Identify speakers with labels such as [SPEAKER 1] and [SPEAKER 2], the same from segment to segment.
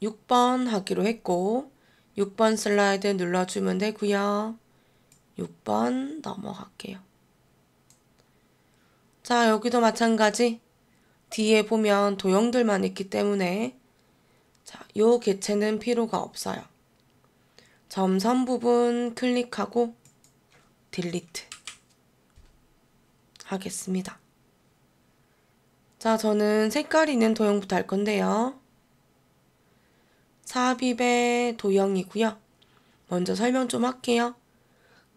[SPEAKER 1] 6번 하기로 했고 6번 슬라이드 눌러주면 되고요. 6번 넘어갈게요. 자, 여기도 마찬가지. 뒤에 보면 도형들만 있기 때문에 자, 요 개체는 필요가 없어요. 점선 부분 클릭하고 딜리트 하겠습니다. 자, 저는 색깔 있는 도형부터 할 건데요. 삽입의 도형이고요. 먼저 설명 좀 할게요.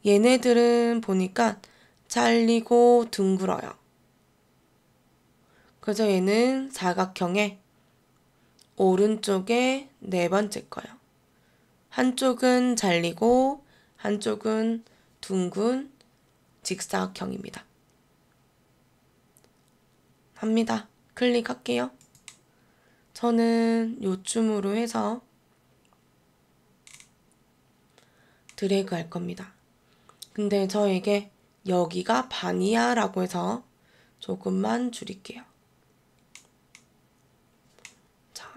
[SPEAKER 1] 얘네들은 보니까 잘리고 둥글어요. 그래서 얘는 사각형에 오른쪽에 네 번째 거요. 한쪽은 잘리고 한쪽은 둥근 직사각형입니다. 합니다. 클릭할게요. 저는 요쯤으로 해서 드래그 할 겁니다. 근데 저에게 여기가 반이야 라고 해서 조금만 줄일게요. 자,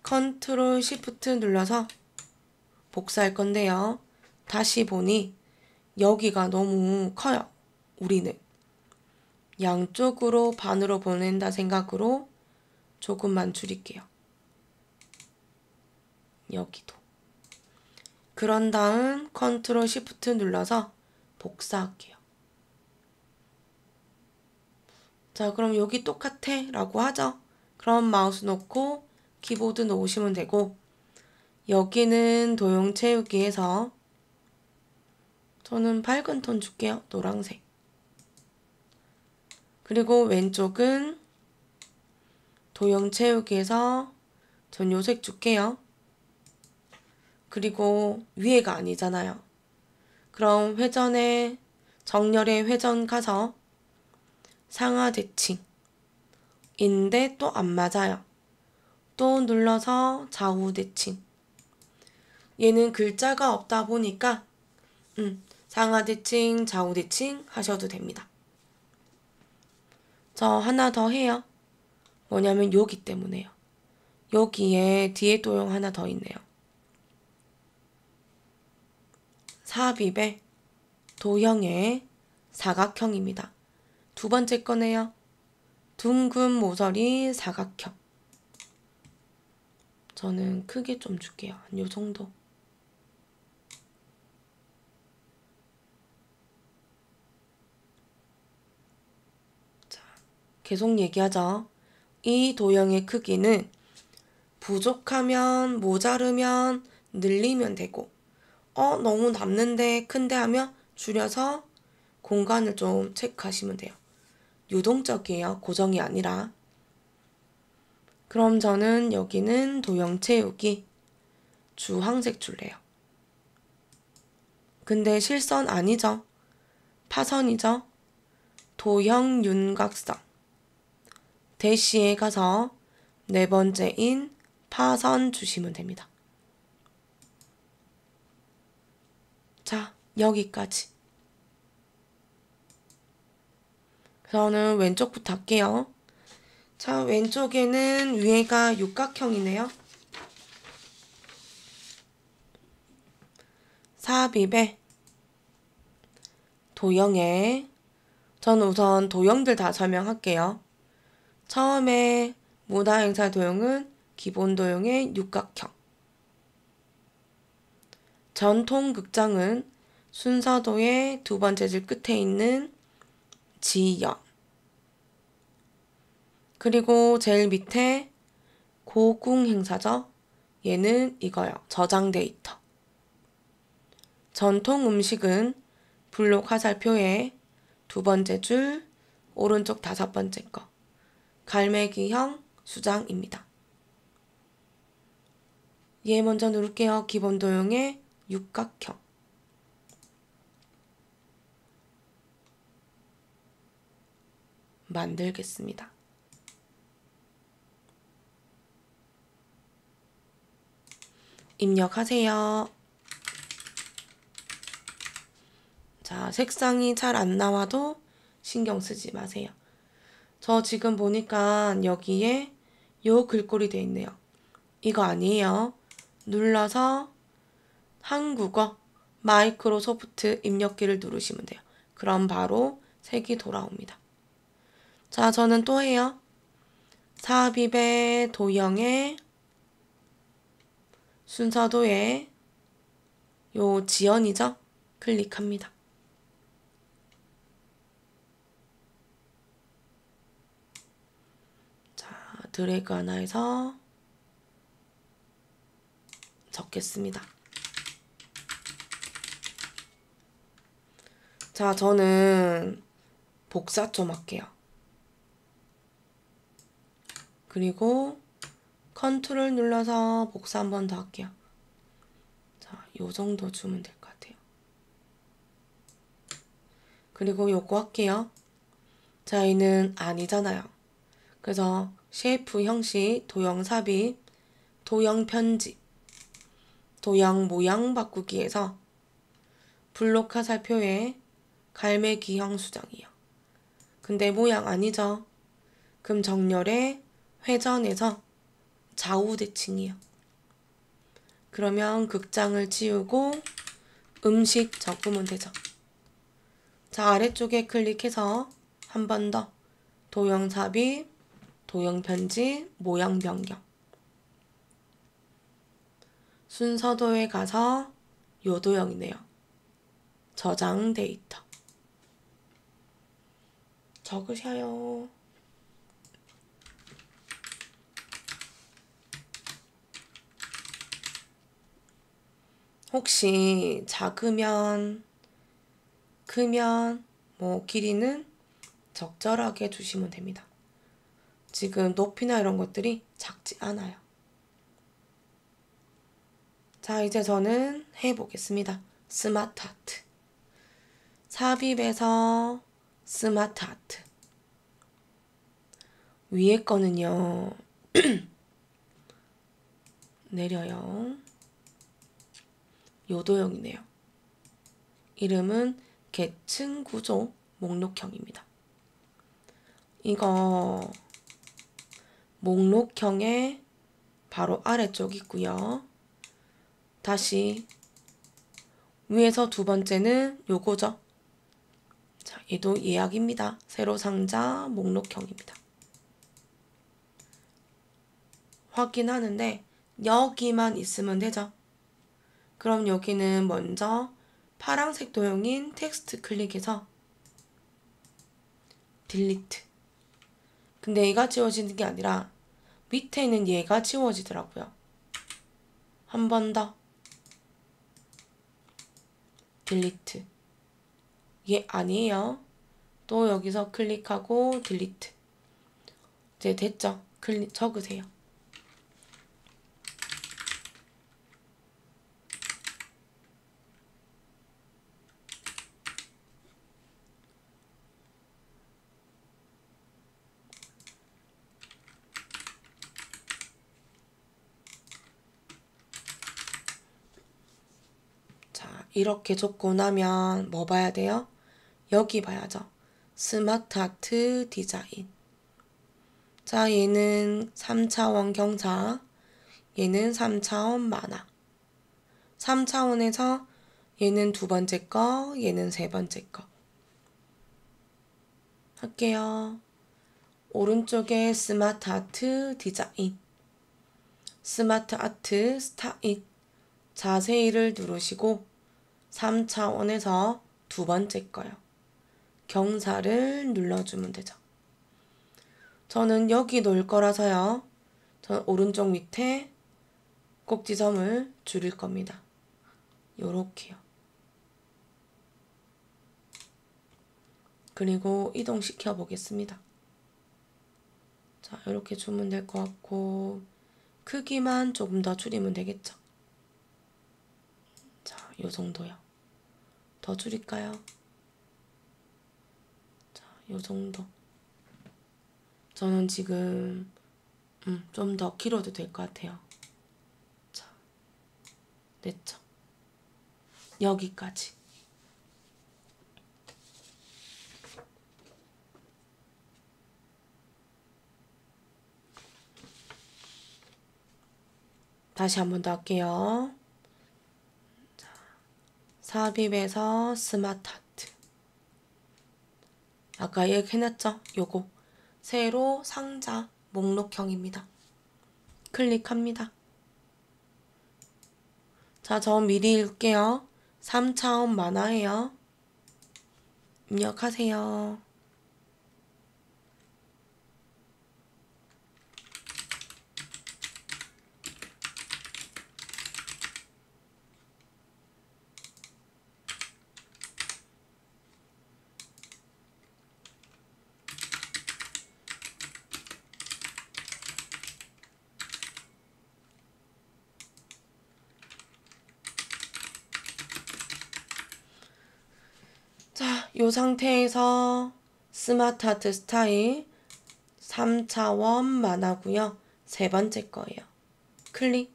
[SPEAKER 1] 컨트롤 시프트 눌러서 복사할 건데요. 다시 보니 여기가 너무 커요. 우리는 양쪽으로 반으로 보낸다 생각으로 조금만 줄일게요. 여기도. 그런 다음 컨트롤 시프트 눌러서 복사할게요. 자, 그럼 여기 똑같아 라고 하죠. 그럼 마우스 놓고 키보드 놓으시면 되고 여기는 도형 채우기에서 저는 밝은 톤 줄게요. 노란색. 그리고 왼쪽은 도형 채우기에서 전 요색 줄게요. 그리고 위에가 아니잖아요. 그럼 회전에 정렬의 회전 가서 상하 대칭 인데 또 안 맞아요. 또 눌러서 좌우 대칭. 얘는 글자가 없다 보니까 상하 대칭, 좌우 대칭 하셔도 됩니다. 저 하나 더 해요. 뭐냐면 여기 때문에요. 여기에 뒤에 도형 하나 더 있네요. 삽입의 도형의 사각형입니다. 두 번째 거네요. 둥근 모서리 사각형. 저는 크게 좀 줄게요. 한 요 정도. 자, 계속 얘기하죠. 이 도형의 크기는 부족하면, 모자르면, 늘리면 되고 너무 남는데 큰데 하면 줄여서 공간을 좀 체크하시면 돼요. 유동적이에요. 고정이 아니라. 그럼 저는 여기는 도형 채우기 주황색 줄래요. 근데 실선 아니죠. 파선이죠. 도형 윤곽선. 대시에 가서 네 번째인 파선 주시면 됩니다. 자, 여기까지. 저는 왼쪽부터 할게요. 자, 왼쪽에는 위에가 육각형이네요. 삽입에 도형에 저는 우선 도형들 다 설명할게요. 처음에 문화행사 도형은 기본 도형의 육각형. 전통극장은 순서도의 두 번째 줄 끝에 있는 지연. 그리고 제일 밑에 고궁행사죠. 얘는 이거요. 저장 데이터. 전통 음식은 블록 화살표의 두 번째 줄 오른쪽 다섯 번째 거. 갈매기형 수장입니다. 얘 먼저 누를게요. 기본 도형의 육각형. 만들겠습니다. 입력하세요. 자, 색상이 잘 안 나와도 신경 쓰지 마세요. 저 지금 보니까 여기에 요 글꼴이 되어 있네요. 이거 아니에요. 눌러서 한국어 마이크로소프트 입력키를 누르시면 돼요. 그럼 바로 색이 돌아옵니다. 자, 저는 또 해요. 삽입의 도형의 순서도에 요 지연이죠? 클릭합니다. 자, 드래그 하나 해서 적겠습니다. 자, 저는 복사 좀 할게요. 그리고 컨트롤 눌러서 복사 한 번 더 할게요. 자, 요 정도 주면 될 것 같아요. 그리고 요거 할게요. 자, 얘는 아니잖아요. 그래서 쉐이프 형식, 도형 삽입, 도형 편집, 도형 모양 바꾸기에서 블록 화살표에 갈매기형 수정이요. 근데 모양 아니죠? 그럼 정렬에 회전해서 좌우 대칭이요. 그러면 극장을 지우고 음식 적으면 되죠. 자, 아래쪽에 클릭해서 한 번 더 도형 삽입, 도형 편집, 모양 변경. 순서도에 가서 요 도형이네요. 저장 데이터. 적으셔요. 혹시 작으면, 크면, 길이는 적절하게 주시면 됩니다. 지금 높이나 이런 것들이 작지 않아요. 자, 이제 저는 해보겠습니다. 스마트 아트. 삽입에서 스마트 아트. 위에 거는요, 내려요. 요 도형이네요. 이름은 계층 구조 목록형입니다. 이거 목록형의 바로 아래쪽 있고요. 다시 위에서 두 번째는 요거죠. 자, 얘도 예약입니다. 세로 상자 목록형입니다. 확인하는데 여기만 있으면 되죠. 그럼 여기는 먼저 파란색 도형인 텍스트 클릭해서 딜리트. 근데 얘가 지워지는 게 아니라 밑에 있는 얘가 지워지더라고요. 한 번 더 딜리트. 얘 아니에요. 또 여기서 클릭하고 딜리트. 이제 됐죠? 적으세요. 자, 이렇게 적고 나면 뭐 봐야 돼요? 여기 봐야죠. 스마트 아트 디자인. 자, 얘는 3차원 경사, 얘는 3차원 만화. 3차원에서 얘는 두 번째 거, 얘는 세 번째 거. 할게요. 오른쪽에 스마트 아트 디자인. 스마트 아트 스타일. 자세히를 누르시고 3차원에서 두 번째 거요. 경사를 눌러주면 되죠. 저는 여기 놓을 거라서요. 저는 오른쪽 밑에 꼭지점을 줄일 겁니다. 요렇게요. 그리고 이동시켜 보겠습니다. 자, 이렇게 주면 될 것 같고 크기만 조금 더 줄이면 되겠죠. 자, 요 정도요. 더 줄일까요? 자, 요 정도. 저는 지금 좀 더 길어도 될 것 같아요. 자, 됐죠? 여기까지. 다시 한 번 더 할게요. 자, 삽입에서 스마트 하트. 아까 얘기해놨죠? 요거 세로 상자 목록형입니다. 클릭합니다. 자, 저 미리 읽을게요. 3차원 만화예요. 입력하세요. 자, 요 상태에서 스마트 아트 스타일 3차원 만화고요. 세 번째 거예요. 클릭.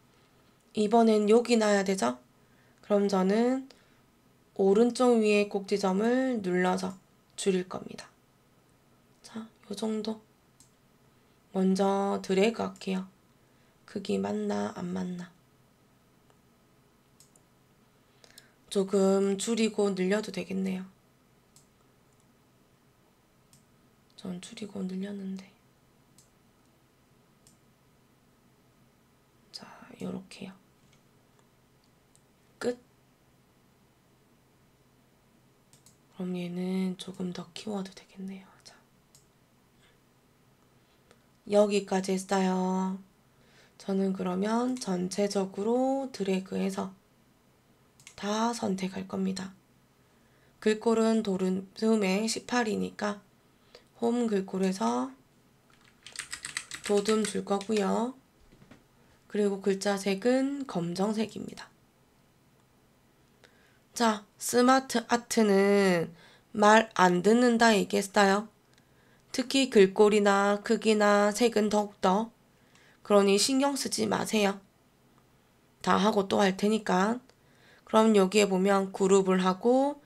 [SPEAKER 1] 이번엔 여기 놔야 되죠? 그럼 저는 오른쪽 위에 꼭지점을 눌러서 줄일 겁니다. 자, 요 정도. 먼저 드래그 할게요. 크기 맞나 안 맞나. 조금 줄이고 늘려도 되겠네요. 전 줄이고 늘렸는데. 자, 요렇게요. 끝. 그럼 얘는 조금 더 키워도 되겠네요. 자, 여기까지 했어요. 저는 그러면 전체적으로 드래그해서 다 선택할 겁니다. 글꼴은 도둠의 18이니까 홈 글꼴에서 도둠 줄 거고요. 그리고 글자 색은 검정색입니다. 자, 스마트 아트는 말 안 듣는다 얘기했어요. 특히 글꼴이나 크기나 색은 더욱더. 그러니 신경 쓰지 마세요. 다 하고 또 할 테니까. 그럼 여기에 보면 그룹을 하고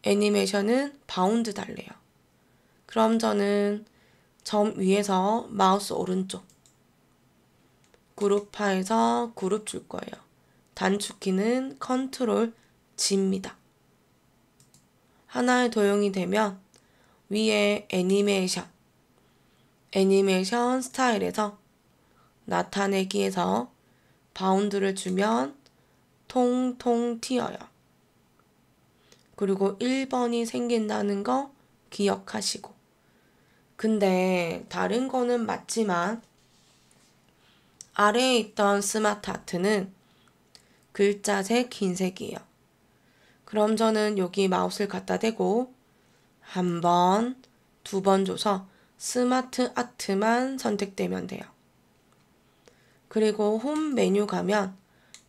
[SPEAKER 1] 애니메이션은 바운드 달래요. 그럼 저는 점 위에서 마우스 오른쪽 그룹파에서 그룹 줄 거예요. 단축키는 컨트롤 G입니다. 하나의 도형이 되면 위에 애니메이션 스타일에서 나타내기에서 바운드를 주면 통통 튀어요. 그리고 1번이 생긴다는 거 기억하시고. 근데 다른 거는 맞지만 아래에 있던 스마트 아트는 글자색 흰색이에요. 그럼 저는 여기 마우스를 갖다 대고 한 번, 두 번 줘서 스마트 아트만 선택되면 돼요. 그리고 홈 메뉴 가면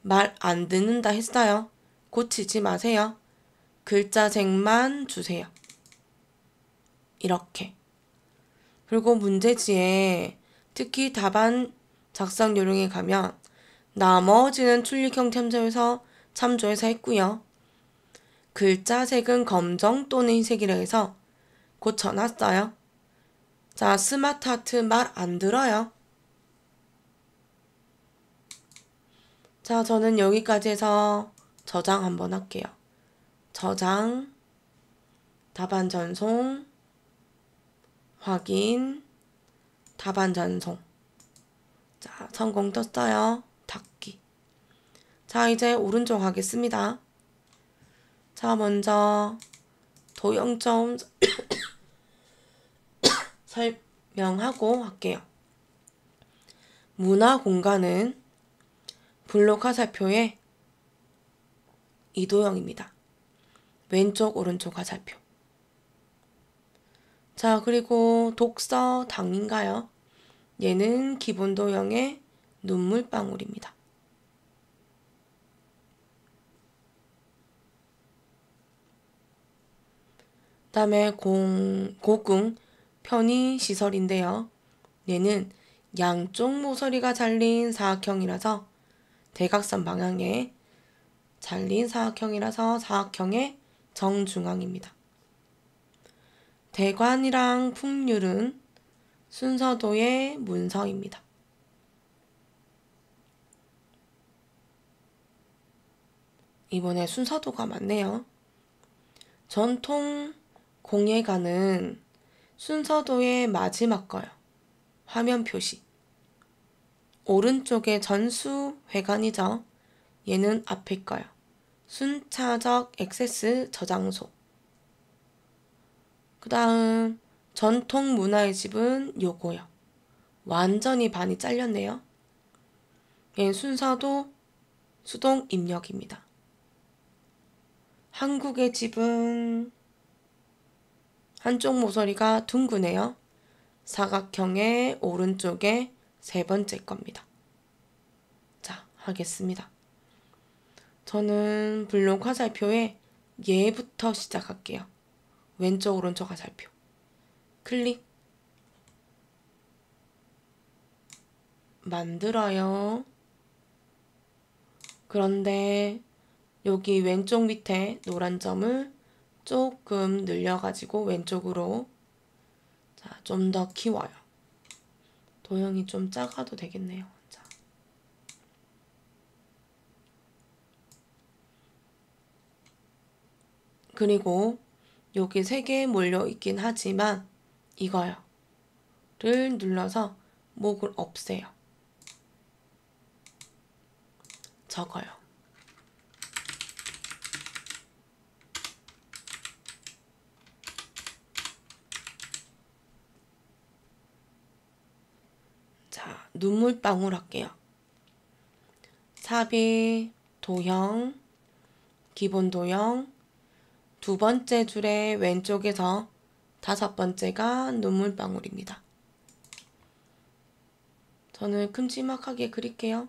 [SPEAKER 1] 말 안 듣는다 했어요. 고치지 마세요. 글자색만 주세요. 이렇게. 그리고 문제지에 특히 답안 작성 요령에 가면 나머지는 출력형 참조해서 했고요. 글자색은 검정 또는 흰색이라 해서 고쳐놨어요. 자, 스마트 아트 말 안 들어요. 자, 저는 여기까지 해서 저장 한번 할게요. 저장, 답안 전송, 확인, 답안 전송. 자, 성공 떴어요. 닫기. 자, 이제 오른쪽 하겠습니다. 자, 먼저 도형점 설명하고 할게요. 문화 공간은 블록 화살표의 이도형입니다. 왼쪽 오른쪽 화살표. 자, 그리고 독서 당인가요? 얘는 기본 도형의 눈물방울입니다. 다음에 고궁 편의시설인데요. 얘는 양쪽 모서리가 잘린 사각형이라서 대각선 방향에 잘린 사각형이라서 사각형의 정중앙입니다. 대관이랑 풍률은 순서도의 문서입니다. 이번에 순서도가 맞네요. 전통 공예가는 순서도의 마지막 거요. 화면 표시. 오른쪽에 전수 회관이죠. 얘는 앞에 거요. 순차적 액세스 저장소. 그 다음 전통 문화의 집은 요거요. 완전히 반이 잘렸네요. 얘는 순서도 수동 입력입니다. 한국의 집은 한쪽 모서리가 둥그네요. 사각형의 오른쪽에 세 번째 겁니다. 자, 하겠습니다. 저는 블록 화살표에 얘부터 시작할게요. 왼쪽 오른쪽 화살표. 클릭. 만들어요. 그런데 여기 왼쪽 밑에 노란 점을 조금 늘려가지고 왼쪽으로 좀 더 키워요. 도형이 좀 작아도 되겠네요. 자. 그리고 여기 3개 몰려 있긴 하지만 이거요. 를 눌러서 목을 없애요. 적어요. 자, 눈물방울 할게요. 삽입, 도형, 기본 도형, 두 번째 줄의 왼쪽에서 5번째가 눈물방울입니다. 저는 큼지막하게 그릴게요.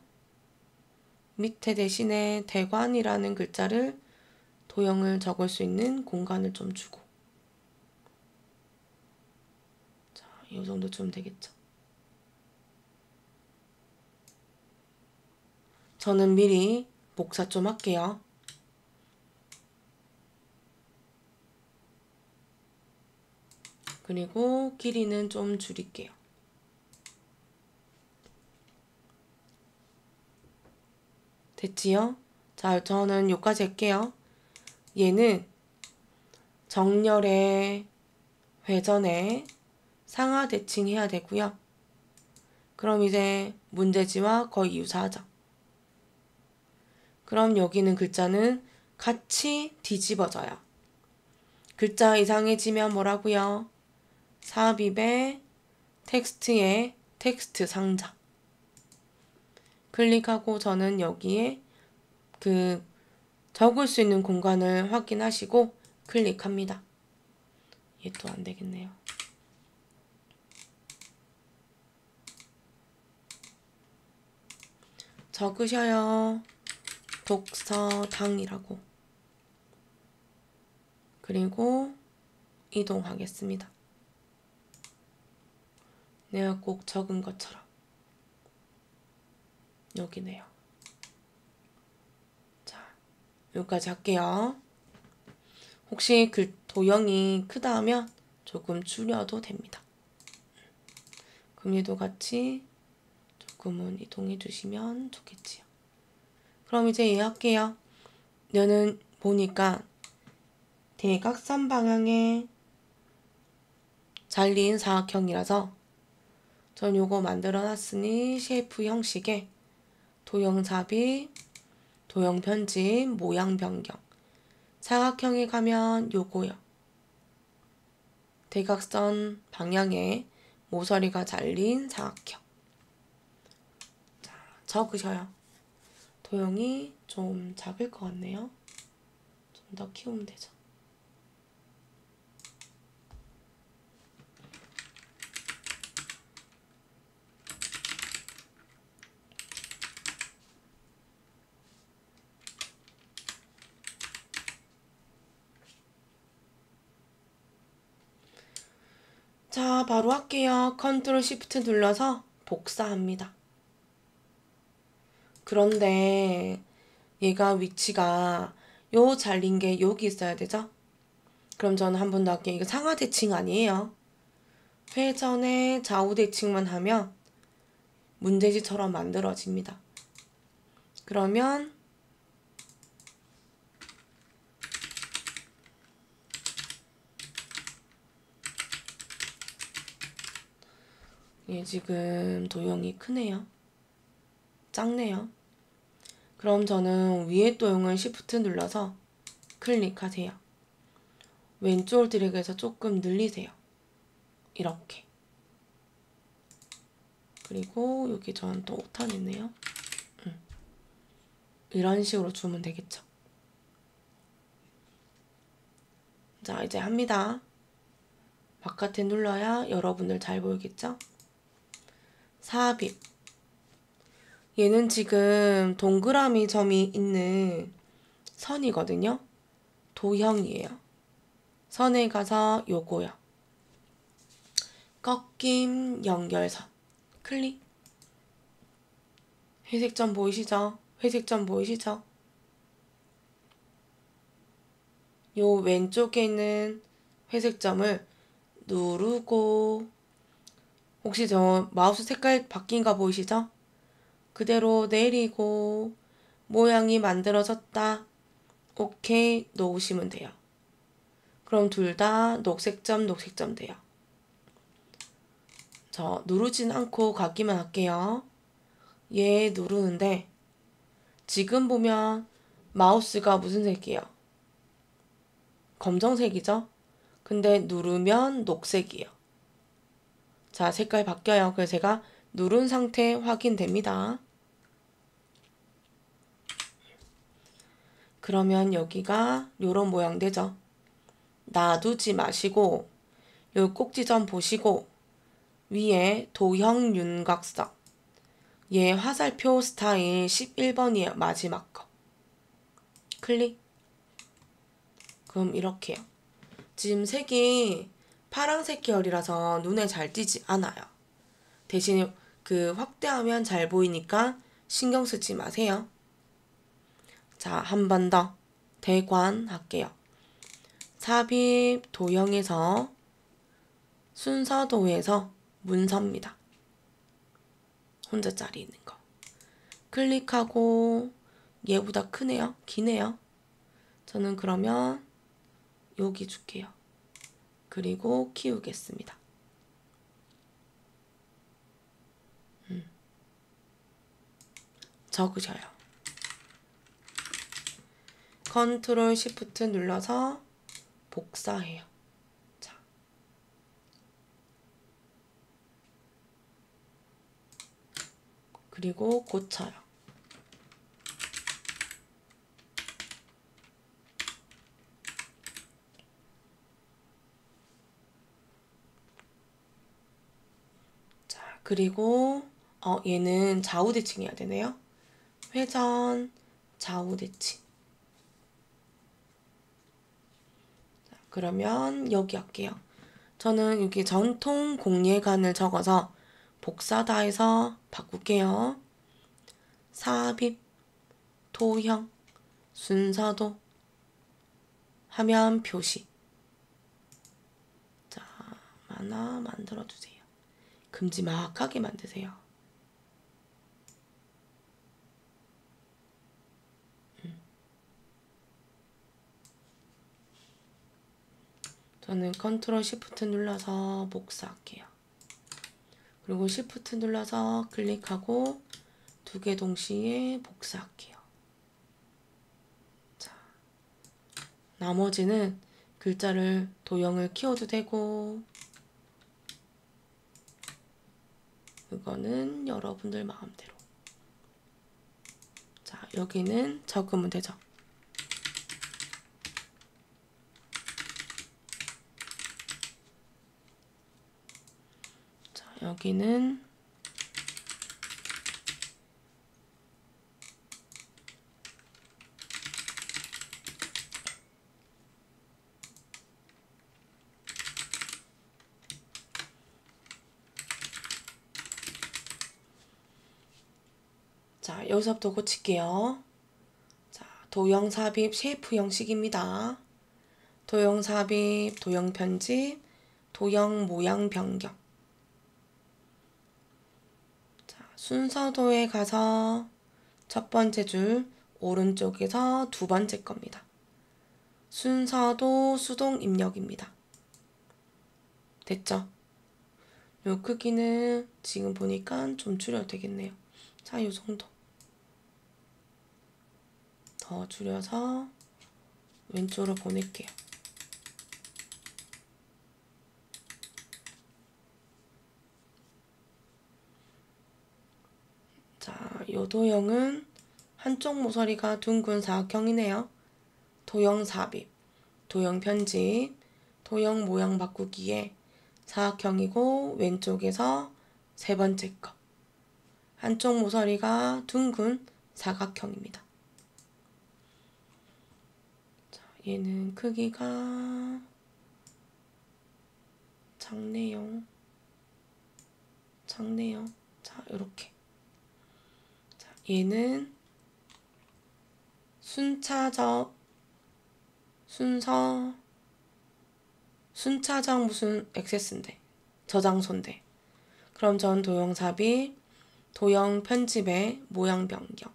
[SPEAKER 1] 밑에 대신에 대관이라는 글자를 도형을 적을 수 있는 공간을 좀 주고. 자, 이 정도쯤 되겠죠. 저는 미리 복사 좀 할게요. 그리고 길이는 좀 줄일게요. 됐지요? 자, 저는 여기까지 할게요. 얘는 정렬에 회전에 상하 대칭 해야 되고요. 그럼 이제 문제지와 거의 유사하죠. 그럼 여기는 글자는 같이 뒤집어져요. 글자 이상해지면 뭐라고요? 삽입에 텍스트에 텍스트 상자. 클릭하고 저는 여기에 그 적을 수 있는 공간을 확인하시고 클릭합니다. 얘 또 안 되겠네요. 적으셔요. 독서당이라고. 그리고 이동하겠습니다. 내가 꼭 적은 것처럼. 여기네요. 자, 여기까지 할게요. 혹시 도형이 크다 하면 조금 줄여도 됩니다. 금리도 같이 조금은 이동해 주시면 좋겠지요. 그럼 이제 이해할게요. 얘는 보니까 대각선 방향에 잘린 사각형이라서 전 요거 만들어 놨으니 쉐이프 형식의 도형 삽입, 도형 편집, 모양 변경. 사각형에 가면 요거요. 대각선 방향에 모서리가 잘린 사각형. 자, 적으셔요. 도형이 좀 작을 것 같네요. 좀 더 키우면 되죠. 자, 바로 할게요. 컨트롤 시프트 눌러서 복사합니다. 그런데 얘가 위치가 요 잘린 게 여기 있어야 되죠? 그럼 저는 한 번 더 할게요. 이거 상하 대칭 아니에요. 회전에 좌우 대칭만 하면 문제지처럼 만들어집니다. 그러면 얘 지금 도형이 크네요. 작네요. 그럼 저는 위에 도형을 Shift 눌러서 클릭하세요. 왼쪽 드래그해서 조금 늘리세요. 이렇게. 그리고 여기 저는 또 오탄 있네요. 이런 식으로 주면 되겠죠. 자, 이제 합니다. 바깥에 눌러야 여러분들 잘 보이겠죠? 삽입. 얘는 지금 동그라미 점이 있는 선이거든요. 도형이에요. 선에 가서 요거요. 꺾임 연결선. 클릭. 회색 점 보이시죠? 회색 점 보이시죠? 요 왼쪽에 있는 회색 점을 누르고, 혹시 저 마우스 색깔 바뀐 거 보이시죠? 그대로 내리고 모양이 만들어졌다. 오케이 놓으시면 돼요. 그럼 둘 다 녹색점 녹색점 돼요. 저 누르진 않고 가기만 할게요. 얘 누르는데 지금 보면 마우스가 무슨 색이에요? 검정색이죠? 근데 누르면 녹색이에요. 자, 색깔 바뀌어요. 그래서 제가 누른 상태 확인됩니다. 그러면 여기가 요런 모양 되죠? 놔두지 마시고 요 꼭지점 보시고 위에 도형 윤곽선 얘 화살표 스타일 11번이에요. 마지막 거. 클릭. 그럼 이렇게요. 지금 색이 파란색 계열이라서 눈에 잘 띄지 않아요. 대신 그 확대하면 잘 보이니까 신경 쓰지 마세요. 자, 한 번 더 대관 할게요. 삽입 도형에서 순서도에서 문서입니다. 혼자짜리 있는 거. 클릭하고 얘보다 크네요. 기네요. 저는 그러면 여기 줄게요. 그리고 키우겠습니다. 적으셔요. 컨트롤 시프트 눌러서 복사해요. 자. 그리고 고쳐요. 자, 그리고 얘는 좌우 대칭해야 되네요. 회전, 좌우 대칭. 자, 그러면 여기 할게요. 저는 여기 전통 공예관을 적어서 복사다 해서 바꿀게요. 삽입, 도형, 순서도, 화면 표시. 자, 하나 만들어주세요. 큼지막하게 만드세요. 저는 컨트롤 시프트 눌러서 복사할게요. 그리고 시프트 눌러서 클릭하고 두 개 동시에 복사할게요. 자, 나머지는 글자를 도형을 키워도 되고 그거는 여러분들 마음대로. 자, 여기는 적으면 되죠. 자, 여기는 자, 여기서부터 고칠게요. 자, 도형 삽입 쉐이프 형식입니다. 도형 삽입, 도형 편집, 도형 모양 변경. 자, 순서도에 가서 첫 번째 줄 오른쪽에서 두 번째 겁니다. 순서도 수동 입력입니다. 됐죠? 요 크기는 지금 보니까 좀 줄여도 되겠네요. 자, 요 정도. 더 줄여서 왼쪽으로 보낼게요. 자, 요 도형은 한쪽 모서리가 둥근 사각형이네요. 도형 삽입, 도형 편집, 도형 모양 바꾸기에 사각형이고 왼쪽에서 세 번째 거. 한쪽 모서리가 둥근 사각형입니다. 자, 얘는 크기가 작네요. 자, 이렇게. 자, 얘는 순차적 무슨 액세스인데 저장소인데. 그럼 전 도형 삽입, 도형 편집의 모양 변경.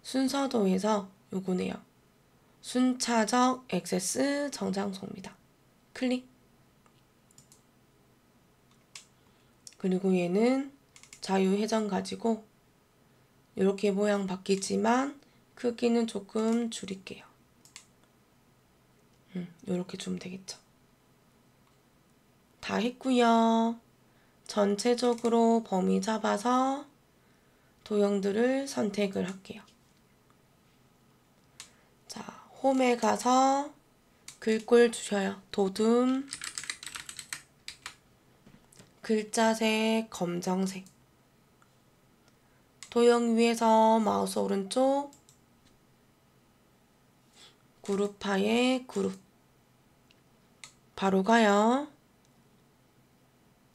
[SPEAKER 1] 순서도에서 요거네요. 순차적 액세스 저장소입니다. 클릭. 그리고 얘는 자유회전 가지고 이렇게 모양 바뀌지만 크기는 조금 줄일게요. 이렇게 주면 되겠죠. 다 했고요. 전체적으로 범위 잡아서 도형들을 선택을 할게요. 자, 홈에 가서 글꼴 주셔요. 도둠, 글자색 검정색. 도형 위에서 마우스 오른쪽 그룹하에 그룹. 바로 가요.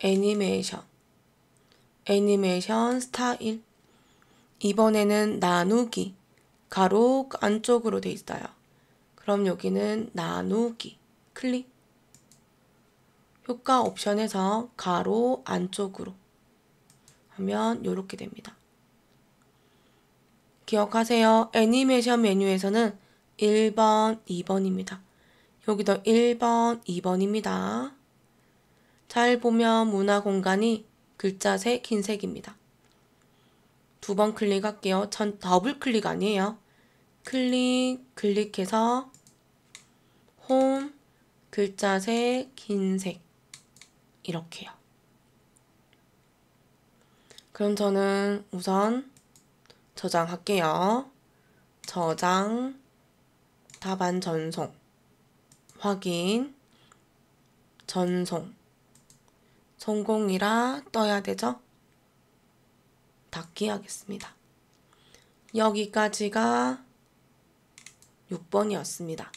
[SPEAKER 1] 애니메이션 스타일. 이번에는 나누기 가로 안쪽으로 돼 있어요. 그럼 여기는 나누기 클릭. 효과 옵션에서 가로 안쪽으로 하면 이렇게 됩니다. 기억하세요. 애니메이션 메뉴에서는 1번, 2번입니다. 여기도 1번, 2번입니다. 잘 보면 문화 공간이 글자색 흰색입니다. 두 번 클릭할게요. 전 더블 클릭 아니에요. 클릭해서 홈, 글자색 흰색 이렇게요. 그럼 저는 우선 저장할게요. 저장, 답안 전송, 확인, 전송, 성공이라 떠야 되죠? 닫기 하겠습니다. 여기까지가 6번이었습니다.